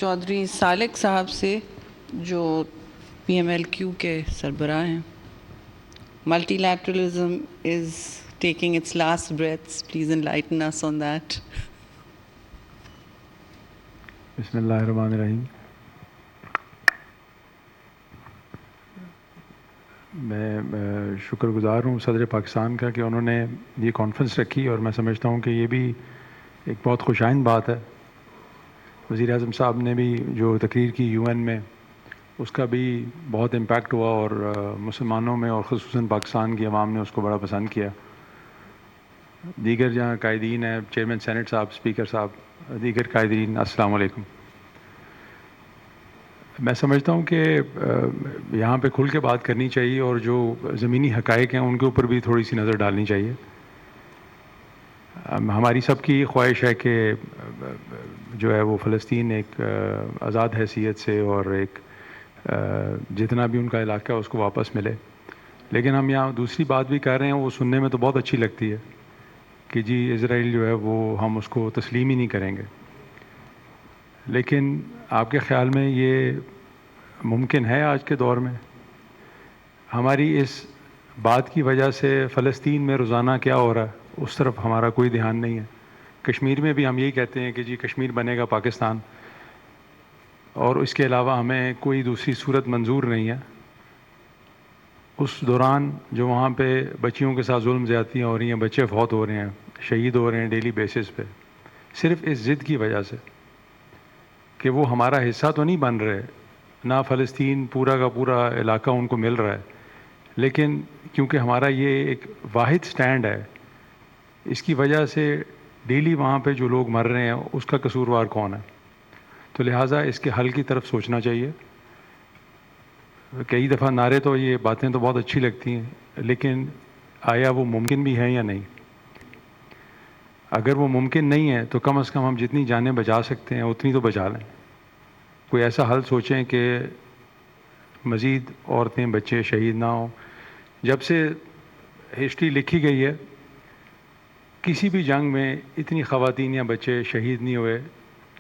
چودھری سالک صاحب سے جو پی ایم ایل کیو کے سربراہ ہیں. Multilateralism is taking its last breaths. Please enlighten us on that. بسم اللہ الرحمن الرحیم. میں شکر گزار ہوں صدر پاکستان کا کہ انہوں نے یہ کانفرنس رکھی، اور میں سمجھتا ہوں کہ یہ بھی ایک بہت خوش آئند بات ہے. وزیر اعظم صاحب نے بھی جو تقریر کی یو این میں، اس کا بھی بہت امپیکٹ ہوا، اور مسلمانوں میں اور خصوصاً پاکستان کی عوام نے اس کو بڑا پسند کیا. دیگر جہاں قائدین ہیں، چیئرمین سینٹ صاحب، اسپیکر صاحب، دیگر قائدین، السلام علیکم. میں سمجھتا ہوں کہ یہاں پہ کھل کے بات کرنی چاہیے، اور جو زمینی حقائق ہیں ان کے اوپر بھی تھوڑی سی نظر ڈالنی چاہیے. ہماری سب کی خواہش ہے کہ جو ہے وہ فلسطین ایک آزاد حیثیت سے اور ایک جتنا بھی ان کا علاقہ ہے اس کو واپس ملے. لیکن ہم یہاں دوسری بات بھی کر رہے ہیں، وہ سننے میں تو بہت اچھی لگتی ہے کہ جی اسرائیل جو ہے وہ ہم اس کو تسلیم ہی نہیں کریں گے. لیکن آپ کے خیال میں یہ ممکن ہے آج کے دور میں؟ ہماری اس بات کی وجہ سے فلسطین میں روزانہ کیا ہو رہا ہے اس طرف ہمارا کوئی دھیان نہیں ہے. کشمیر میں بھی ہم یہی کہتے ہیں کہ جی کشمیر بنے گا پاکستان، اور اس کے علاوہ ہمیں کوئی دوسری صورت منظور نہیں ہے. اس دوران جو وہاں پہ بچیوں کے ساتھ ظلم زیادتیاں ہو رہی ہیں، بچے فوت ہو رہے ہیں، شہید ہو رہے ہیں ڈیلی بیسس پہ، صرف اس ضد کی وجہ سے کہ وہ ہمارا حصہ تو نہیں بن رہے، نہ فلسطین پورا کا پورا علاقہ ان کو مل رہا ہے، لیکن کیونکہ ہمارا یہ ایک واحد سٹینڈ ہے، اس کی وجہ سے ڈیلی وہاں پہ جو لوگ مر رہے ہیں اس کا قصوروار کون ہے؟ تو لہٰذا اس کے حل کی طرف سوچنا چاہیے. کئی دفعہ نعرے تو یہ باتیں تو بہت اچھی لگتی ہیں، لیکن آیا وہ ممکن بھی ہیں یا نہیں؟ اگر وہ ممکن نہیں ہے تو کم از کم ہم جتنی جانیں بچا سکتے ہیں اتنی تو بچا لیں. کوئی ایسا حل سوچیں کہ مزید عورتیں بچے شہید نہ ہوں. جب سے ہسٹری لکھی گئی ہے کسی بھی جنگ میں اتنی خواتین یا بچے شہید نہیں ہوئے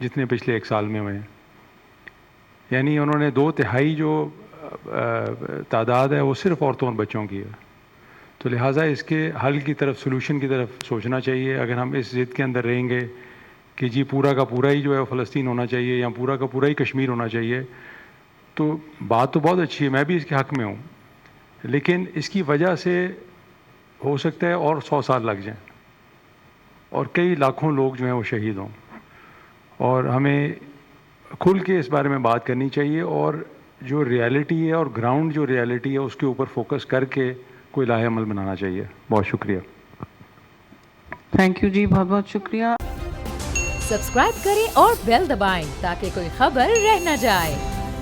جتنے پچھلے 1 سال میں ہوئے ہیں. یعنی انہوں نے 2/3 جو تعداد ہے وہ صرف عورتوں اور بچوں کی ہے. تو لہٰذا اس کے حل کی طرف، سولوشن کی طرف سوچنا چاہیے. اگر ہم اس ضد کے اندر رہیں گے کہ جی پورا کا پورا ہی جو ہے فلسطین ہونا چاہیے یا پورا کا پورا ہی کشمیر ہونا چاہیے، تو بات تو بہت اچھی ہے، میں بھی اس کے حق میں ہوں، لیکن اس کی وجہ سے ہو سکتا ہے اور 100 سال لگ جائیں اور کئی لاکھوں لوگ جو ہیں وہ شہید ہوں. اور ہمیں کھل کے اس بارے میں بات کرنی چاہیے، اور جو ریالٹی ہے اور گراؤنڈ جو ریالٹی ہے اس کے اوپر فوکس کر کے کوئی لاہ عمل بنانا چاہیے. بہت شکریہ. تھینک یو جی، بہت بہت شکریہ. سبسکرائب کریں اور بیل دبائیں تاکہ کوئی خبر رہ نہ جائے.